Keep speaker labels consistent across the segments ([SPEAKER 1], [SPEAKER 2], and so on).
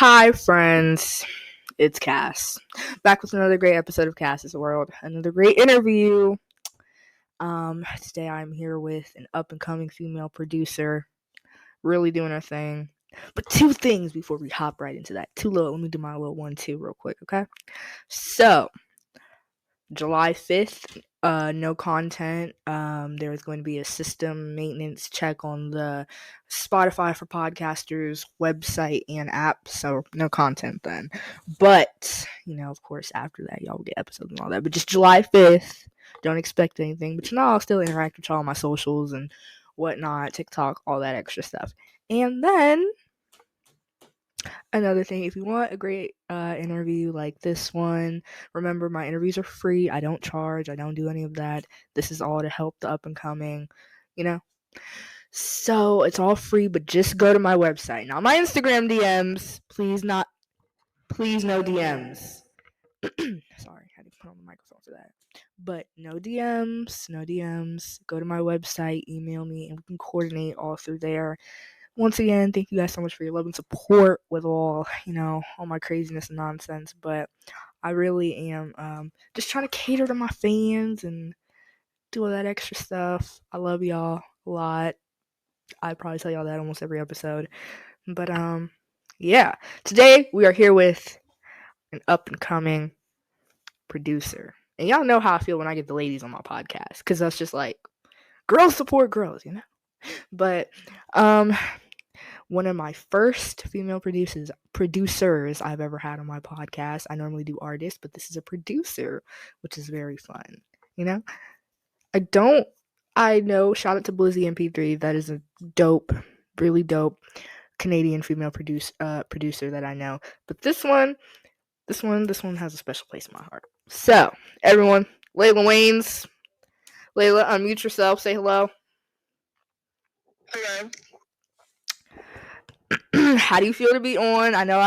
[SPEAKER 1] Hi, friends. It's Cass. Back with another great episode of Cass's World. Another great interview. Today I'm here with an up-and-coming female producer, really doing her thing. But two things before we hop right into that. Let me do my little 1-2 real quick, okay? So, July 5th, no content. There's going to be a system maintenance check on the Spotify for Podcasters website and app, so no content then. But, of course, after that, y'all will get episodes and all that. But just July 5th, don't expect anything. But I'll still interact with y'all on my socials and whatnot, TikTok, all that extra stuff. And then, another thing, if you want a great interview like this one, remember my interviews are free. I don't charge. I don't do any of that. This is all to help the up and coming, So it's all free, but just go to my website. Not my Instagram DMs. Please no DMs. Sorry, I had to put on the microphone for that. But no DMs. Go to my website, email me, and we can coordinate all through there. Once again, thank you guys so much for your love and support with all my craziness and nonsense. But I really am just trying to cater to my fans and do all that extra stuff. I love y'all a lot. I probably tell y'all that almost every episode. But yeah. Today we are here with an up-and-coming producer. And y'all know how I feel when I get the ladies on my podcast. Because that's just like, girls support girls, But one of my first female producers I've ever had on my podcast. I normally do artists, but this is a producer, which is very fun. I know, shout out to Blizzy MP3. That is a dope, really dope Canadian female producer that I know. But this one has a special place in my heart. So, everyone, Laila Wayans. Laila, unmute yourself. Say hello.
[SPEAKER 2] Hello.
[SPEAKER 1] How do you feel to be on? I know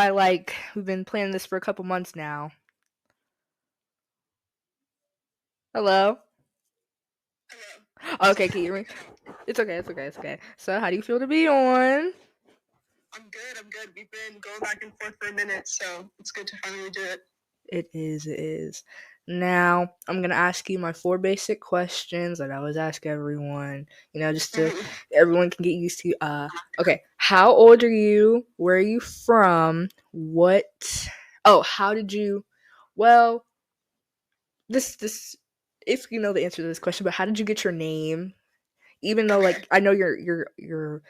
[SPEAKER 1] we've been planning this for a couple months now. Hello?
[SPEAKER 2] Hello.
[SPEAKER 1] Okay, can you hear me? It's okay. So, how do you feel to be on?
[SPEAKER 2] I'm good. We've been going back and forth for a minute, so it's good to finally do it.
[SPEAKER 1] It is. Now, I'm going to ask you my 4 basic questions that I always ask everyone, just so everyone can get used to. Okay, how old are you? Where are you from? How did you, this, if you know the answer to this question, but how did you get your name? Even though, I know your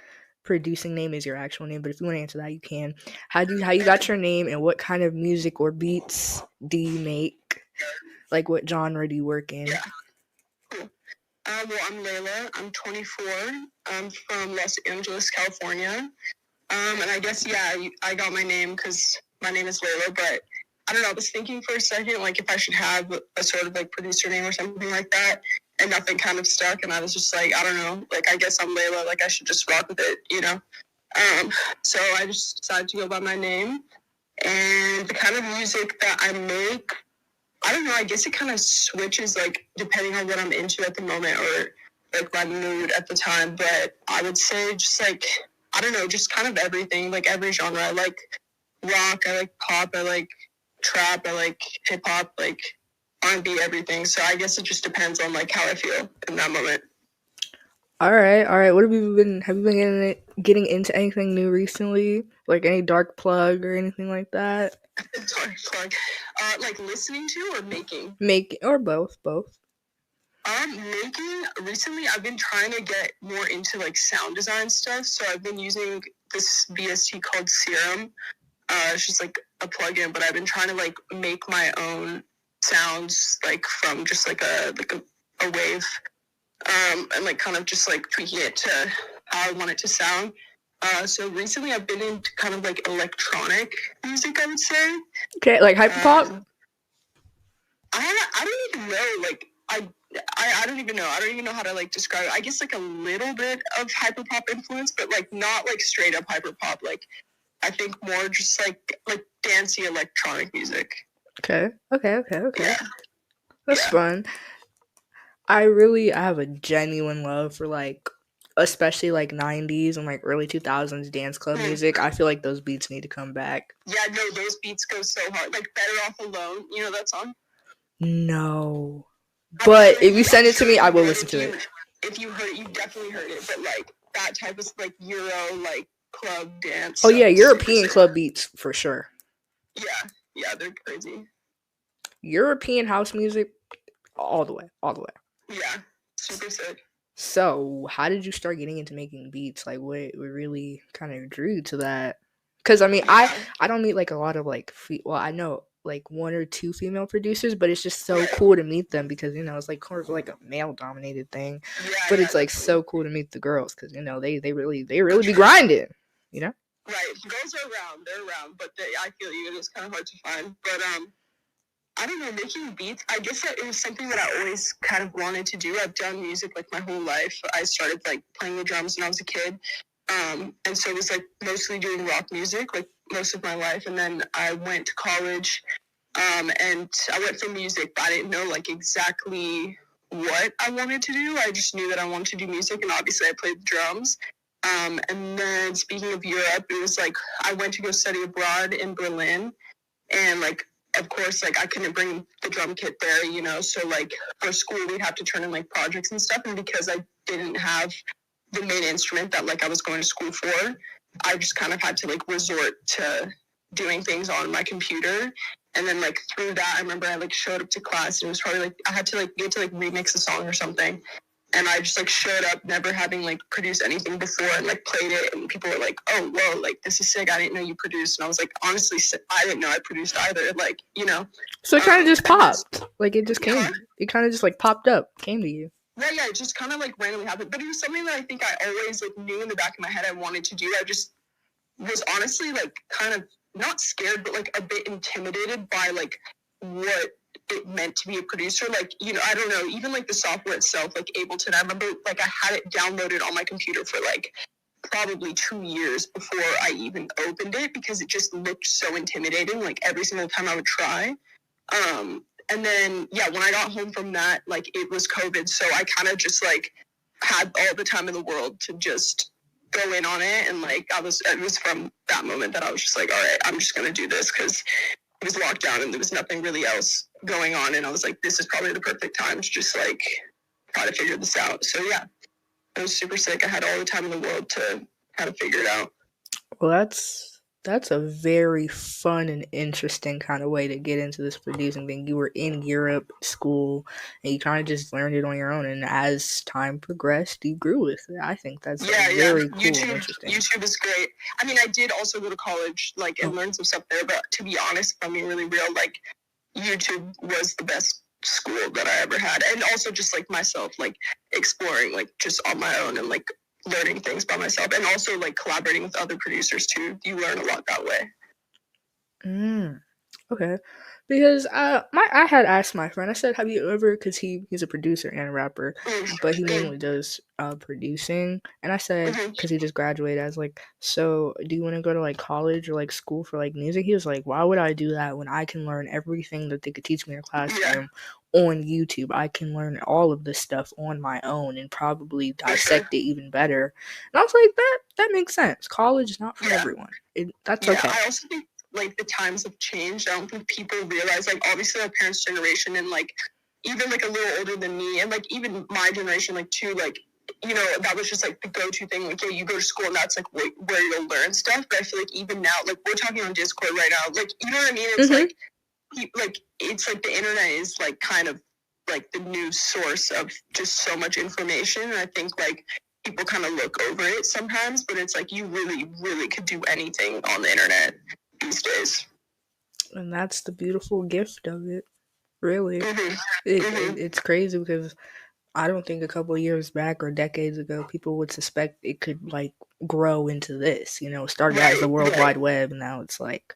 [SPEAKER 1] producing name is your actual name, but if you want to answer that, you can. How you got your name, and what kind of music or beats do you make? Like, what genre do you work in?
[SPEAKER 2] Yeah. Cool. Well, I'm Laila. I'm 24. I'm from Los Angeles, California. And I guess, I got my name because my name is Laila, but I don't know. I was thinking for a second, if I should have a sort of producer name or something like that, and nothing kind of stuck. And I was just I don't know. I guess I'm Laila. I should just rock with it, So I just decided to go by my name. And the kind of music that I make, I don't know, I guess it kind of switches, depending on what I'm into at the moment or, my mood at the time. But I would say just, I don't know, just kind of everything, every genre. I like rock, I like pop, I like trap, I like hip-hop, R&B, everything. So I guess it just depends on, how I feel in that moment.
[SPEAKER 1] All right. What have you been getting into anything new recently? Any dark plug or anything like that?
[SPEAKER 2] Dark plug. Listening to or making?
[SPEAKER 1] Making, or both.
[SPEAKER 2] Making, recently I've been trying to get more into sound design stuff. So I've been using this VST called Serum. It's just a plugin, but I've been trying to make my own sounds from just a wave. And kind of just tweaking it to how I want it to sound. So recently I've been into kind of electronic music, I would say.
[SPEAKER 1] Okay, hyperpop?
[SPEAKER 2] I don't even know. I don't even know. I don't even know how to describe it. I guess a little bit of hyperpop influence, but not straight up hyperpop. I think more just dancey electronic music.
[SPEAKER 1] Okay.
[SPEAKER 2] Yeah.
[SPEAKER 1] That's fun. I have a genuine love for especially like 90s and like early 2000s dance club music. I feel like those beats need to come back.
[SPEAKER 2] Yeah, no, those beats go so hard. Like Better Off Alone, you know that song?
[SPEAKER 1] No. But if you send it to me, I will listen to it.
[SPEAKER 2] If you heard it, you definitely heard it. But like that type of like Euro like club dance.
[SPEAKER 1] Oh yeah, European club beats for sure.
[SPEAKER 2] Yeah, they're crazy.
[SPEAKER 1] European house music, all the way.
[SPEAKER 2] Yeah, super sick.
[SPEAKER 1] So, how did you start getting into making beats? Like, what really kind of drew you to that? Because I mean, I don't meet like a lot of like, well, I know like one or two female producers, but it's just so cool to meet them because it's like kind of like a male dominated thing. But it's like so cool to meet the girls because they really be grinding,
[SPEAKER 2] Right, girls are around, they're around, but I feel you, it is kind of hard to find. But I don't know, making beats, I guess that it was something that I always kind of wanted to do. I've done music like my whole life. I started like playing the drums when I was a kid. And so it was like mostly doing rock music like most of my life. And then I went to college and I went for music, but I didn't know like exactly what I wanted to do. I just knew that I wanted to do music, and obviously I played the drums. And then speaking of Europe, it was like I went to go study abroad in Berlin, and like of course, like I couldn't bring the drum kit there, so like for school we'd have to turn in like projects and stuff, and because I didn't have the main instrument that like I was going to school for, I just kind of had to like resort to doing things on my computer. And then like through that, I remember I like showed up to class, and it was probably like I had to like get to like remix a song or something. And I just like showed up never having like produced anything before and like played it, and people were like, oh, whoa, like this is sick, I didn't know you produced. And I was like, honestly, I didn't know I produced either, like,
[SPEAKER 1] So it kind of just popped, like it just came, it kind of just like popped up, came to you.
[SPEAKER 2] Yeah, it just kind of like randomly happened, but it was something that I think I always like knew in the back of my head I wanted to do. I just was honestly like kind of not scared, but like a bit intimidated by like what it meant to be a producer. Like, I don't know, even like the software itself, like Ableton, I remember like I had it downloaded on my computer for like probably 2 years before I even opened it, because it just looked so intimidating like every single time I would try. And then when I got home from that, like it was COVID, so I kind of just like had all the time in the world to just go in on it. And like it was from that moment that I was just like, all right, I'm just gonna do this, because it was locked down and there was nothing really else going on, and I was like, this is probably the perfect time to just like try to figure this out. So yeah, it was super sick. I had all the time in the world to kind of figure it out.
[SPEAKER 1] Well, that's a very fun and interesting kind of way to get into this producing thing. You were in Europe school and you kind of just learned it on your own, and as time progressed you grew with it. I think that's very cool and interesting.
[SPEAKER 2] YouTube is great. I mean, I did also go to college and learn some stuff there, but to be honest, if I'm being really real, like YouTube was the best school that I ever had. And also just like myself, like exploring like just on my own and like learning things by myself, and also like collaborating with other producers too. You learn a lot that way.
[SPEAKER 1] Okay. Because I had asked my friend, I said, have you ever, because he's a producer and a rapper, but he mainly does producing, and I said, because he just graduated, I was like, so do you want to go to like college or like school for like music? He was like, why would I do that when I can learn everything that they could teach me in a classroom on YouTube? I can learn all of this stuff on my own and probably dissect it even better. And I was like, that makes sense. College is not for everyone. That's okay.
[SPEAKER 2] I also think like the times have changed. I don't think people realize, like obviously our parents' generation and like even like a little older than me, and like even my generation, like too, like that was just like the go-to thing. Like, you go to school and that's like where you'll learn stuff. But I feel like even now, like we're talking on Discord right now, like you know what I mean? It's like it's like the internet is like kind of like the new source of just so much information. And I think like people kind of look over it sometimes, but it's like you really, really could do anything on the internet these days.
[SPEAKER 1] And that's the beautiful gift of it, really. It's crazy because I don't think a couple of years back or decades ago people would suspect it could like grow into this. It started as the World Wide Web, and now it's like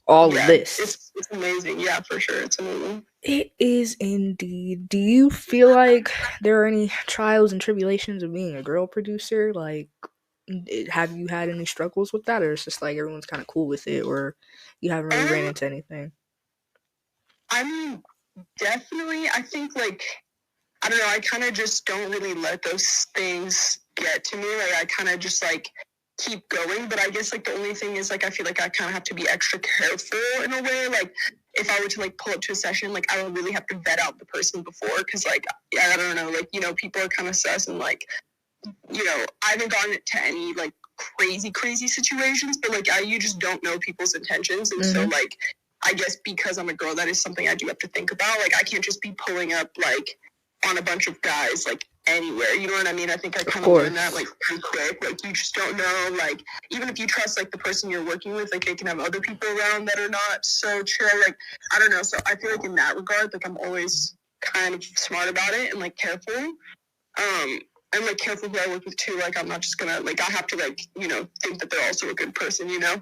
[SPEAKER 1] all of this.
[SPEAKER 2] It's amazing. Yeah, for sure. It's amazing.
[SPEAKER 1] It is indeed. Do you feel like there are any trials and tribulations of being a girl producer? Like, have you had any struggles with that, or it's just like everyone's kind of cool with it, or you haven't really ran into anything?
[SPEAKER 2] I mean, definitely. I think like I don't know, I kind of just don't really let those things get to me. Like, I kind of just, like, keep going. But I guess, like, the only thing is, like, I feel like I kind of have to be extra careful in a way. Like, if I were to, like, pull up to a session, like, I would really have to vet out the person before. Because, like, yeah, I don't know, like, you know, people are kind of sus and, like, you know, I haven't gotten to any, like, crazy situations. But, like, you just don't know people's intentions. And so, like, I guess because I'm a girl, that is something I do have to think about. Like, I can't just be pulling up, like, on a bunch of guys, like, anywhere. You know what I mean? I think I kind of learned that, like, pretty quick. Like, you just don't know, like, even if you trust, like, the person you're working with, like, they can have other people around that are not so chill. Like, I don't know. So I feel like in that regard, like, I'm always kind of smart about it and, like, careful. And, like, careful who I work with, too. Like, I'm not just gonna, like, I have to, like, you know, think that they're also a good person, you know?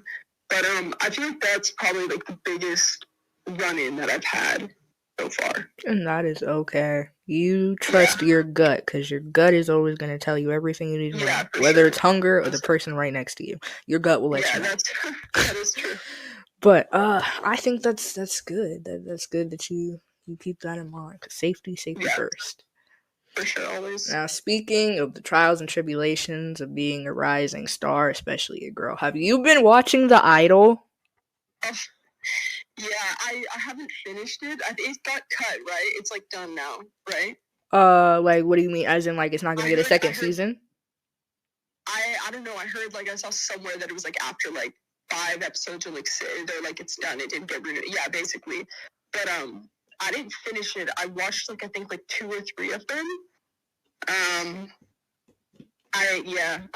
[SPEAKER 2] But I feel like that's probably, like, the biggest run-in that I've had so far.
[SPEAKER 1] And that is okay. You trust your gut, because your gut is always going to tell you everything you need to know. Whether it's hunger or the person right next to you. Your gut will let you know.
[SPEAKER 2] That is true.
[SPEAKER 1] But I think that's good. That's good that you keep that in mind. Because safety first.
[SPEAKER 2] For sure, always.
[SPEAKER 1] Now, speaking of the trials and tribulations of being a rising star, especially a girl, have you been watching The Idol?
[SPEAKER 2] Yeah, I haven't finished it. It got cut, right? It's, like, done now, right?
[SPEAKER 1] Like, what do you mean? As in, like, it's not gonna get a second season?
[SPEAKER 2] I don't know. I heard, like, I saw somewhere that it was, like, after, like, 5 episodes or, like, 6, they're, like, it's done. It didn't get renewed. Yeah, basically. But, I didn't finish it. I watched, like, I think, like, 2 or 3 of them. I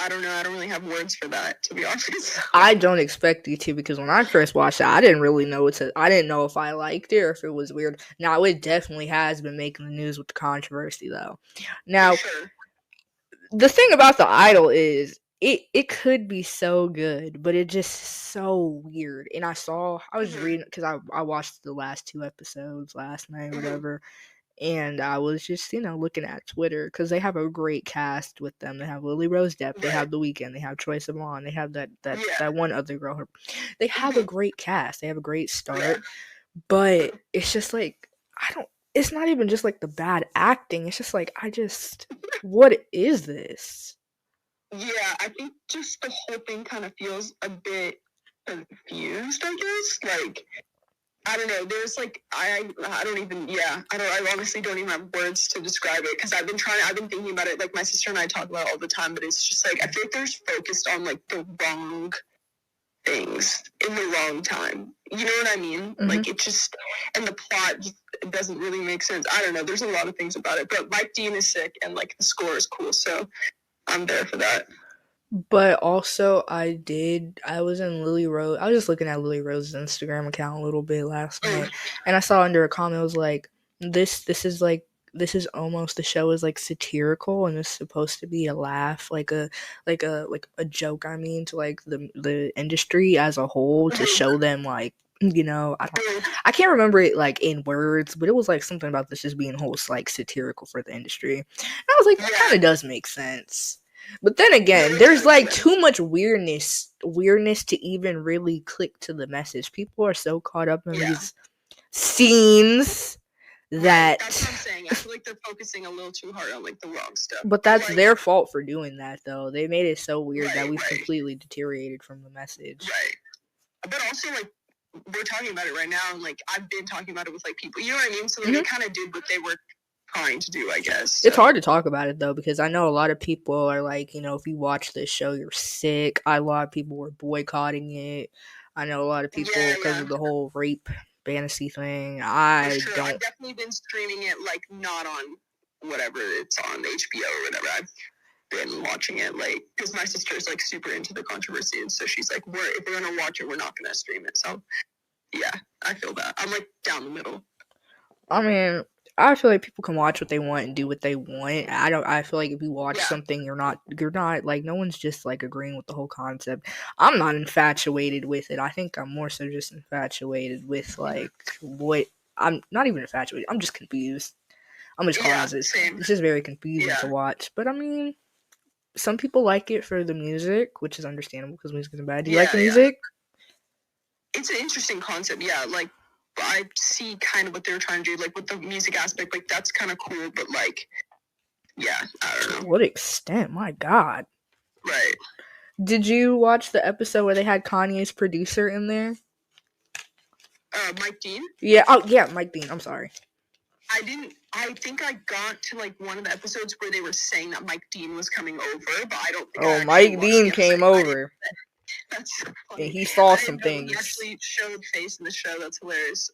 [SPEAKER 2] don't know. I don't really have words for that, to be honest.
[SPEAKER 1] I don't expect you to, because when I first watched it, I didn't really know I didn't know if I liked it or if it was weird. Now, it definitely has been making the news with the controversy, though. Now, the thing about The Idol is, it could be so good, but it's just so weird. And I was reading, because I watched the last 2 episodes last night, whatever. And I was just, looking at Twitter, because they have a great cast with them. They have Lily Rose Depp, they have The Weeknd, they have Troye Sivan, they have that one other girl. They have a great cast. They have a great start. But it's just like, it's not even just like the bad acting. It's just like, what is this?
[SPEAKER 2] Yeah, I think just the whole thing kind of feels a bit confused, I guess. Like, I don't know. There's, like, I honestly don't even have words to describe it, because I've been thinking about it. Like, my sister and I talk about it all the time, but it's just, like, I feel like there's focused on, like, the wrong things in the wrong time. You know what I mean? Like, it just, and the plot just doesn't really make sense. I don't know. There's a lot of things about it, but Mike Dean is sick, and, like, the score is cool, so I'm there for that.
[SPEAKER 1] But also, I was in Lily Rose. I was just looking at Lily Rose's Instagram account a little bit last night, and I saw under a comment, it was like, this is almost, the show is, like, satirical, and it's supposed to be a laugh, like a joke, I mean, to, like, the industry as a whole, to show them, like, I can't remember it, like, in words, but it was, like, something about this just being whole, like, satirical for the industry. And I was like, that kind of does make sense. But then again, there's, like, too much weirdness to even really click to the message. People are so caught up in these scenes that...
[SPEAKER 2] That's what I'm saying. I feel like they're focusing a little too hard on, like, the wrong stuff.
[SPEAKER 1] But that's their fault for doing that, though. They made it so weird that we've completely deteriorated from the message.
[SPEAKER 2] Right. But also, like, we're talking about it right now, and, like, I've been talking about it with, like, people. You know what I mean? So, like, they kind of did what they were trying to do, I guess. So.
[SPEAKER 1] It's hard to talk about it, though, because I know a lot of people are like, if you watch this show, you're sick. A lot of people were boycotting it. I know a lot of people, because of the whole rape fantasy thing. I don't.
[SPEAKER 2] I've definitely been streaming it, like, not on whatever it's on, HBO or whatever. I've been watching it, like, because my sister's, like, super into the controversy, and so she's like, if we're gonna watch it, we're not gonna stream it. So, yeah, I feel that. I'm, like, down the middle.
[SPEAKER 1] I mean, I feel like people can watch what they want and do what they want. I feel like if you watch something, you're not, like, no one's just, like, agreeing with the whole concept. I'm not infatuated with it. I think I'm more so just infatuated with, like, what, I'm not even infatuated. I'm just confused. I'm just calling it. It's just very confusing to watch. But, I mean, some people like it for the music, which is understandable, because music isn't bad. Do you like the music?
[SPEAKER 2] It's an interesting concept, like, but I see kind of what they were trying to do, like with the music aspect, like that's kind of cool, but like, yeah, I don't know.
[SPEAKER 1] To what extent? My God.
[SPEAKER 2] Right.
[SPEAKER 1] Did you watch the episode where they had Kanye's producer in there?
[SPEAKER 2] Mike Dean?
[SPEAKER 1] Yeah. Oh, yeah, Mike Dean. I'm sorry.
[SPEAKER 2] I didn't. I think I got to like one of the episodes where they were saying that Mike Dean was coming over, but I don't think.
[SPEAKER 1] Oh, Mike Dean came over.
[SPEAKER 2] That's so funny.
[SPEAKER 1] And he saw some
[SPEAKER 2] He
[SPEAKER 1] things.
[SPEAKER 2] actually showed face in the show. That's hilarious.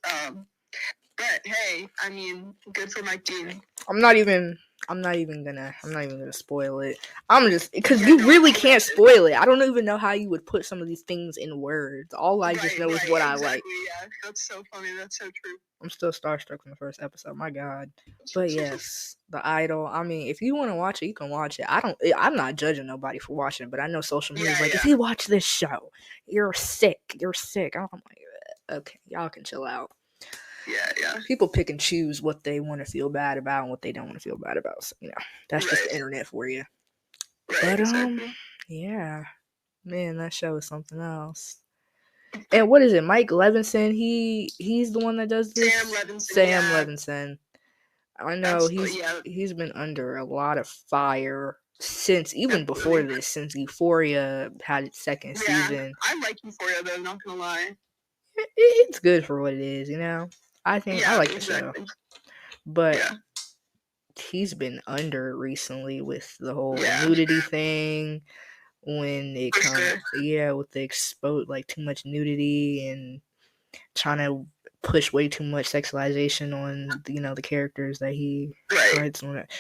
[SPEAKER 2] But hey, I mean, good for Mike Dean.
[SPEAKER 1] I'm not even gonna spoil it. I'm just because you really can't spoil it. I don't even know how you would put some of these things in words. All I just know is what I like.
[SPEAKER 2] Yeah, that's so funny. That's so true.
[SPEAKER 1] I'm still starstruck from the first episode. My God. But yes, The Idol. I mean, if you want to watch it, you can watch it. I'm not judging nobody for watching it, but I know social media is like, if you watch this show, you're sick. You're sick. I'm like, okay, y'all can chill out.
[SPEAKER 2] Yeah.
[SPEAKER 1] People pick and choose what they want to feel bad about and what they don't want to feel bad about. So, that's just the internet for you.
[SPEAKER 2] Right,
[SPEAKER 1] but yeah, man, that show is something else. And what is it? Mike Levinson? He's the one that does this. Sam Levinson. I know he's been under a lot of fire since even before this, since Euphoria had its second season.
[SPEAKER 2] I like Euphoria though, not gonna lie.
[SPEAKER 1] It's good for what it is, I think I like the show. But he's been under recently with the whole nudity thing. When it comes, with the like too much nudity and trying to push way too much sexualization on the characters that he writes on it.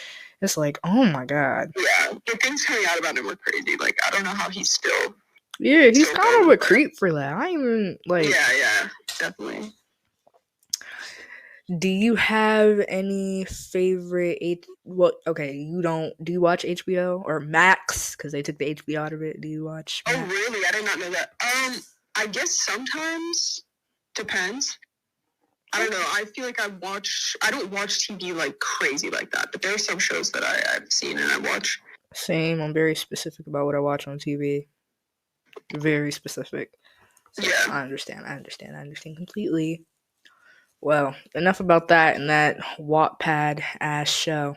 [SPEAKER 1] It's like, oh my God.
[SPEAKER 2] Yeah, the things coming out about him were crazy. Like, I don't know how he's still.
[SPEAKER 1] Yeah, he's kind of a creep for that. I even like.
[SPEAKER 2] Yeah, definitely.
[SPEAKER 1] Do you have any favorite you don't. Do you watch HBO or Max? Because they took the HBO out of it. Do you watch Max?
[SPEAKER 2] Oh, really? I did not know that. I guess sometimes. Depends. I don't know. I feel like I don't watch TV like crazy like that, but there are some shows that I've seen and I watch.
[SPEAKER 1] Same. I'm very specific about what I watch on TV. Very specific. So yeah. I understand completely. Well, enough about that and that Wattpad ass show.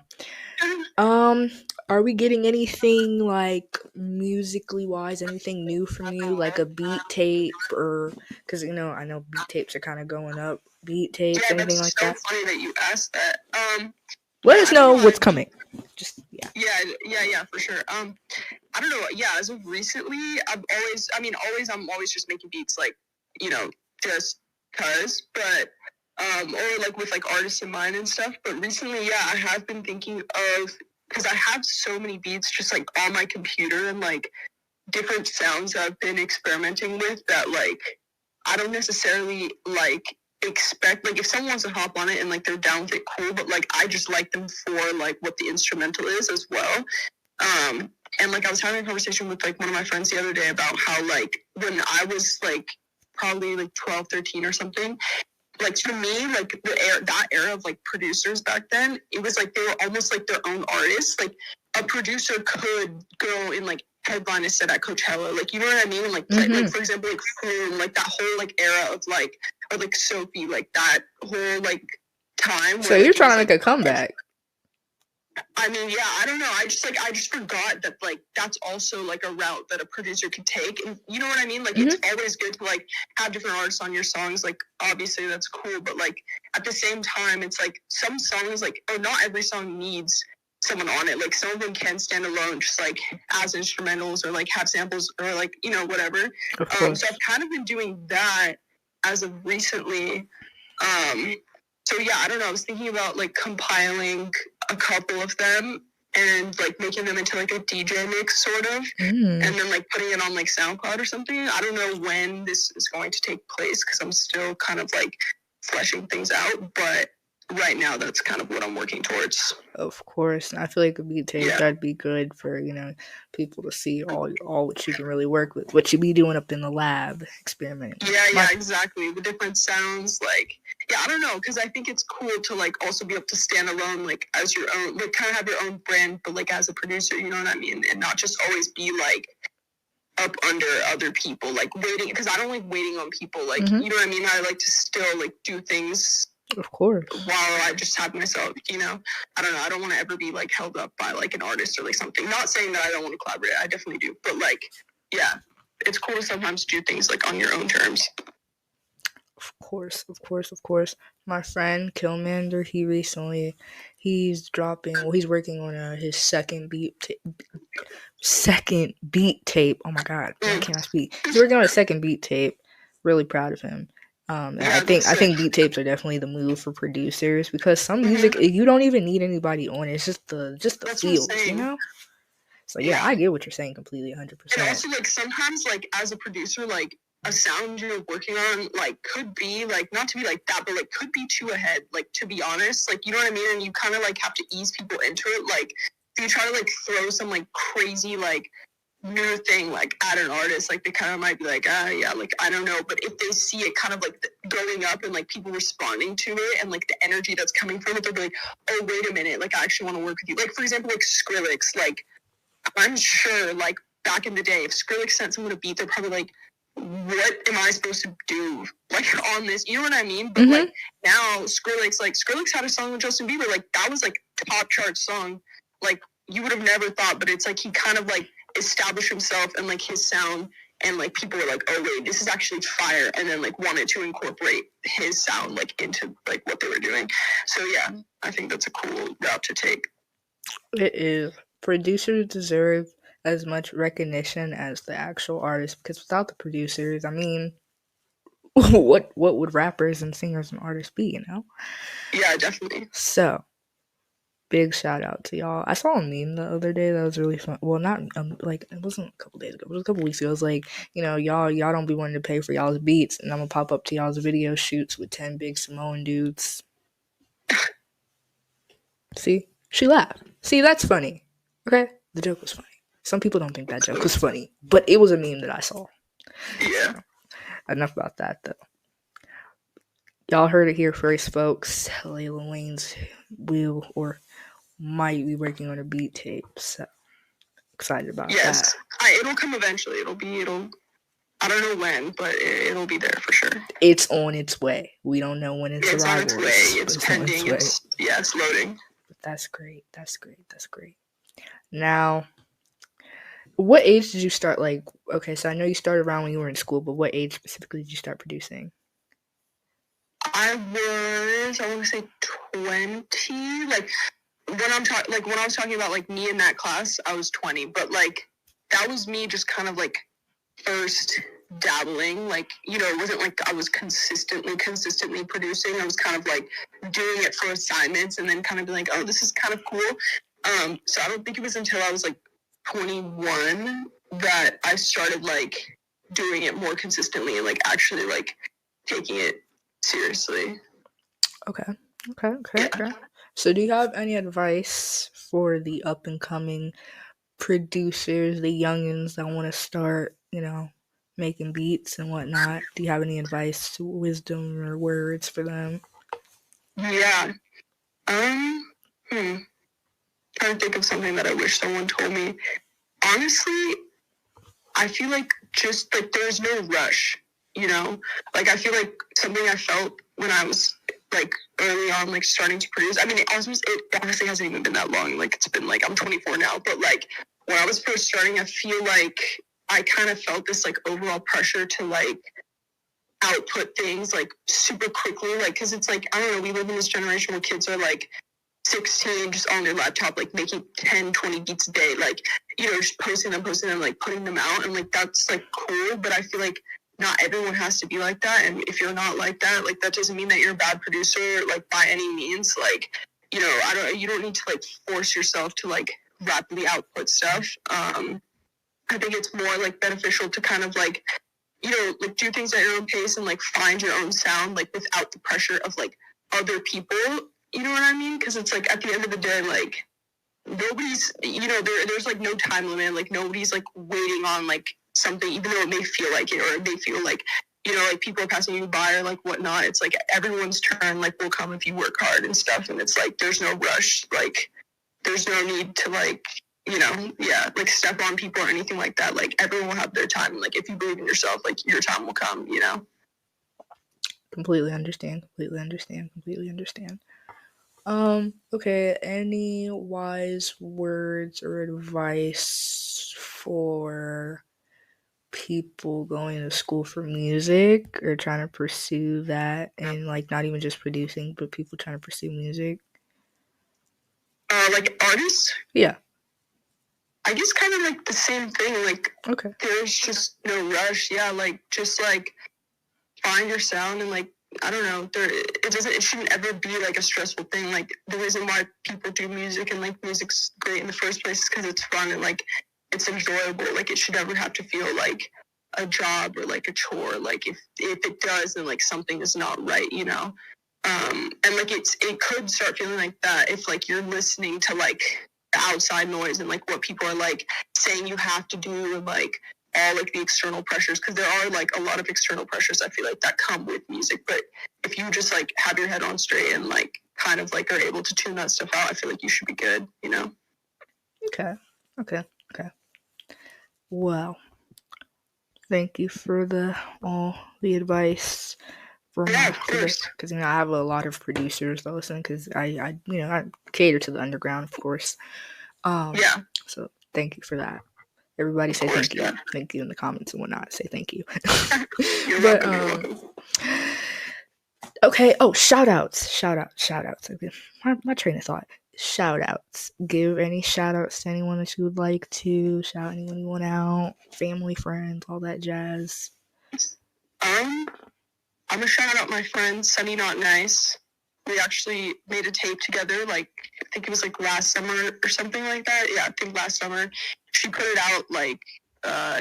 [SPEAKER 1] Are we getting anything like musically wise, anything new from you, like a beat tape or because I know beat tapes are kind of going up. Beat tapes, anything like that?
[SPEAKER 2] It's so funny that you asked that.
[SPEAKER 1] Let us know what's coming. Just
[SPEAKER 2] Yeah, for sure. I don't know. Yeah, as of recently, I'm always just making beats, like, just cause, but or like with like artists in mind and stuff. But recently, I have been thinking of, because I have so many beats just like on my computer and like different sounds that I've been experimenting with that like I don't necessarily like expect, like if someone wants to hop on it and like they're down with it, cool, but like I just like them for like what the instrumental is as well. And like I was having a conversation with like one of my friends the other day about how like when I was like probably like 12, 13 or something, like to me, like that era of like producers back then, it was like they were almost like their own artists. Like a producer could go and like headline a set at Coachella, like, you know what I mean? And like, like for example, like Flume, like that whole like era of like, or like Sophie, like that whole like time.
[SPEAKER 1] So you're trying to make a comeback.
[SPEAKER 2] I mean, yeah, I don't know. I just forgot that like that's also like a route that a producer could take, and you know what I mean? Like it's always good to like have different artists on your songs. Like obviously that's cool, but like at the same time, it's like some songs like, or not every song needs someone on it. Like some of them can stand alone, just like as instrumentals or like have samples or like whatever. So I've kind of been doing that as of recently. So yeah, I don't know. I was thinking about like compiling a couple of them and like making them into like a DJ mix sort of, and then like putting it on like SoundCloud or something. I don't know when this is going to take place because I'm still kind of like fleshing things out, but right now that's kind of what I'm working towards.
[SPEAKER 1] Of course. I feel like a beat tape, that'd be good for, people to see all what you can really work with, what you be doing up in the lab, experimenting.
[SPEAKER 2] Yeah, exactly. The different sounds, like, I don't know, because I think it's cool to, like, also be able to stand alone, like, as your own, like, kind of have your own brand, but, like, as a producer, you know what I mean? And not just always be, like, up under other people, like waiting, because I don't like waiting on people, like,
[SPEAKER 1] Mhm.
[SPEAKER 2] you know what I mean? I like to still like do things
[SPEAKER 1] Of course.
[SPEAKER 2] while I just have myself, you know? I don't know. I don't want to ever be like held up by like an artist or like something. Not saying that I don't want to collaborate. I definitely do. But like, yeah, it's cool to sometimes do things like on your own terms.
[SPEAKER 1] Of course, of course, of course. My friend Killmander, he's working on his second beat tape. Oh my god, why can't I speak? He's working on a second beat tape. Really proud of him. And
[SPEAKER 2] Yeah,
[SPEAKER 1] I think beat tapes are definitely the move for producers, because some music you don't even need anybody on it. It's just the
[SPEAKER 2] That's
[SPEAKER 1] feels,
[SPEAKER 2] insane.
[SPEAKER 1] you know? So yeah, I get what you're saying completely, 100%.
[SPEAKER 2] And also, like, sometimes, like, as a producer, like, a sound you're working on, like, could be, like, not to be like that, but, like, could be too ahead, like, to be honest. Like, you know what I mean? And you kind of, like, have to ease people into it. Like, if you try to, like, throw some, like, crazy, like, new thing, like, at an artist, like, they kind of might be like, yeah, like, I don't know. But if they see it kind of, like, going up and, like, people responding to it and, like, the energy that's coming from it, they'll be like, oh, wait a minute. Like, I actually want to work with you. Like, for example, like, Skrillex, like, I'm sure, like, back in the day, if Skrillex sent someone a beat, they're probably like, what am I supposed to do, like, on this? You know what I mean? But, like, now, Skrillex had a song with Justin Bieber. Like, that was, like, top chart song. Like, you would have never thought, but it's, like, he kind of, like, established himself and, like, his sound. And, like, people were like, oh, wait, this is actually fire. And then, like, wanted to incorporate his sound, like, into, like, what they were doing. So, yeah, I think that's a cool route to take.
[SPEAKER 1] It is. Producers deserve as much recognition as the actual artists, because without the producers, I mean, what would rappers and singers and artists be, you know?
[SPEAKER 2] Yeah, definitely.
[SPEAKER 1] So, big shout out to y'all. I saw a meme the other day that was really fun. Well, not like, it wasn't a couple days ago, it was a couple weeks ago. It was like, you know, y'all don't be wanting to pay for y'all's beats, and I'm gonna pop up to y'all's video shoots with 10 big Samoan dudes. See? She laughed. See, that's funny. Okay? The joke was funny. Some people don't think that joke was funny, but it was a meme that I saw.
[SPEAKER 2] Yeah.
[SPEAKER 1] So, enough about that, though. Y'all heard it here first, folks. Laila Wayans will or might be working on a beat tape, so excited about that.
[SPEAKER 2] It'll come eventually. I don't know when, but it'll be there for sure.
[SPEAKER 1] It's on its way. We don't know when its arrival.
[SPEAKER 2] It's on its way. It's pending. It's loading.
[SPEAKER 1] But that's great. Now, what age did you start, like, okay, so I know you started around when you were in school, but what age specifically did you start producing?
[SPEAKER 2] I want to say 20. Like, when I was talking about, like, me in that class, I was 20. But, like, that was me just kind of, like, first dabbling. Like, you know, it wasn't like I was consistently producing. I was kind of, like, doing it for assignments and then kind of be like, oh, this is kind of cool. So I don't think it was until I was, like, 21 that I started, like, doing it more consistently and, like, actually, like, taking it seriously.
[SPEAKER 1] Okay. So do you have any advice for the up and coming producers, the youngins that want to start, you know, making beats and whatnot? Do you have any advice, wisdom, or words for them?
[SPEAKER 2] Yeah. Trying to think of something that I wish someone told me. Honestly, I feel like just, like, there's no rush, you know? Like, I feel like something I felt when I was, like, early on, like, starting to produce. I mean, it honestly hasn't even been that long. Like, it's been, like, I'm 24 now. But, like, when I was first starting, I feel like I kind of felt this, like, overall pressure to, like, output things, like, super quickly. Like, because it's, like, I don't know, we live in this generation where kids are, like, 16, just on their laptop, like, making 10, 20 beats a day. Like, you know, just posting them, like, putting them out. And, like, that's, like, cool. But I feel like not everyone has to be like that. And if you're not like that, like, that doesn't mean that you're a bad producer, like, by any means. Like, you know, you don't need to, like, force yourself to, like, rapidly output stuff. I think it's more, like, beneficial to kind of, like, you know, like, do things at your own pace and, like, find your own sound, like, without the pressure of, like, other people. You know what I mean? Because it's, like, at the end of the day, like, nobody's, you know, there's, like, no time limit. Like, nobody's, like, waiting on, like, something, even though it may feel like it, or it may feel like, you know, like, people are passing you by or, like, whatnot. It's, like, everyone's turn, like, will come if you work hard and stuff. And it's, like, there's no rush. Like, there's no need to, like, like step on people or anything like that. Like everyone will have their time. Like if you believe in yourself, like your time will come,
[SPEAKER 1] Completely understand. Okay, any wise words or advice for people going to school for music or trying to pursue that, and like not even just producing, but people trying to pursue music?
[SPEAKER 2] Like artists?
[SPEAKER 1] Yeah.
[SPEAKER 2] I guess kind of like the same thing. Like,
[SPEAKER 1] okay,
[SPEAKER 2] there's just no rush. Yeah, like just like find your sound and like I don't know. It shouldn't ever be like a stressful thing. Like the reason why people do music and like music's great in the first place is because it's fun and like it's enjoyable. Like it should never have to feel like a job or like a chore. Like if it does, then like something is not right, and like it could start feeling like that if like you're listening to like the outside noise and like what people are like saying you have to do and like all like the external pressures, because there are like a lot of external pressures I feel like that come with music. But if you just like have your head on straight and like kind of like are able to tune that stuff out, I feel like you should be good,
[SPEAKER 1] Okay. Well, thank you for all the advice.
[SPEAKER 2] Yeah, of course.
[SPEAKER 1] Because I have a lot of producers that listen, because I cater to the underground, of course.
[SPEAKER 2] Yeah.
[SPEAKER 1] So thank you for that. Everybody say thank you. Yeah. Thank you in the comments and whatnot. Say thank you. But welcome. Okay. Oh, shout outs. Okay. My train of thought. Shout outs. Give any shout outs to anyone that you would like to. Shout anyone out. Family, friends, all that jazz.
[SPEAKER 2] I'm gonna shout out my friend Sunny Not Nice. We actually made a tape together, like I think it was like last summer or something like that. Yeah, I think last summer. She put it out like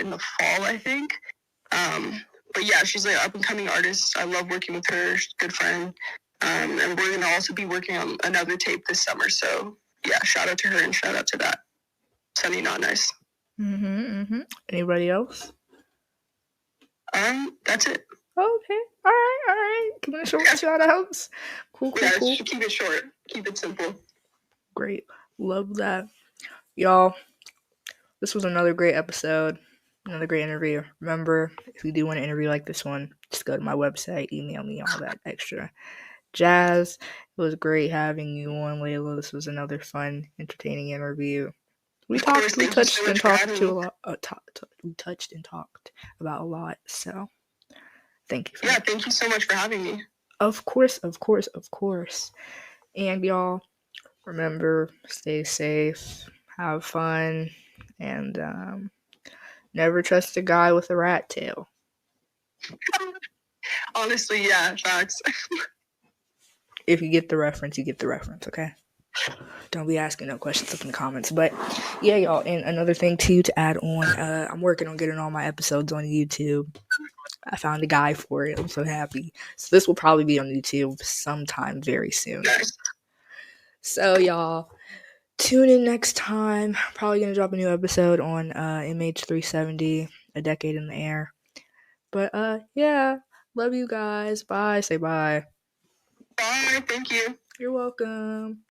[SPEAKER 2] in the fall, I think. But yeah, she's like an up and coming artist. I love working with her. She's a good friend. And we're gonna also be working on another tape this summer. So yeah, shout out to her and shout out to that Sunny Not Nice.
[SPEAKER 1] Anybody else?
[SPEAKER 2] That's it.
[SPEAKER 1] Okay. All right. Keep it short. Shout outs. Cool.
[SPEAKER 2] Keep it short. Keep it simple.
[SPEAKER 1] Great. Love that. Y'all, this was another great episode. Another great interview. Remember, if you do want to interview like this one, just go to my website, email me all that extra jazz. It was great having you on, Laila. This was another fun, entertaining interview. We touched and talked about a lot. So, thank you.
[SPEAKER 2] Thank you so much for having me.
[SPEAKER 1] Of course. And y'all, remember, stay safe, have fun, and never trust a guy with a rat tail. Honestly, yeah, facts. If you get the reference, okay? Don't be asking no questions up in the comments. But yeah, y'all, and another thing too to add on, I'm working on getting all my episodes on YouTube. I found a guy for it. I'm so happy. So this will probably be on YouTube sometime very soon. So y'all, tune in next time. Probably gonna drop a new episode on MH370, A Decade in the Air. But yeah, love you guys. Bye. Say bye. Bye. Thank you. You're welcome.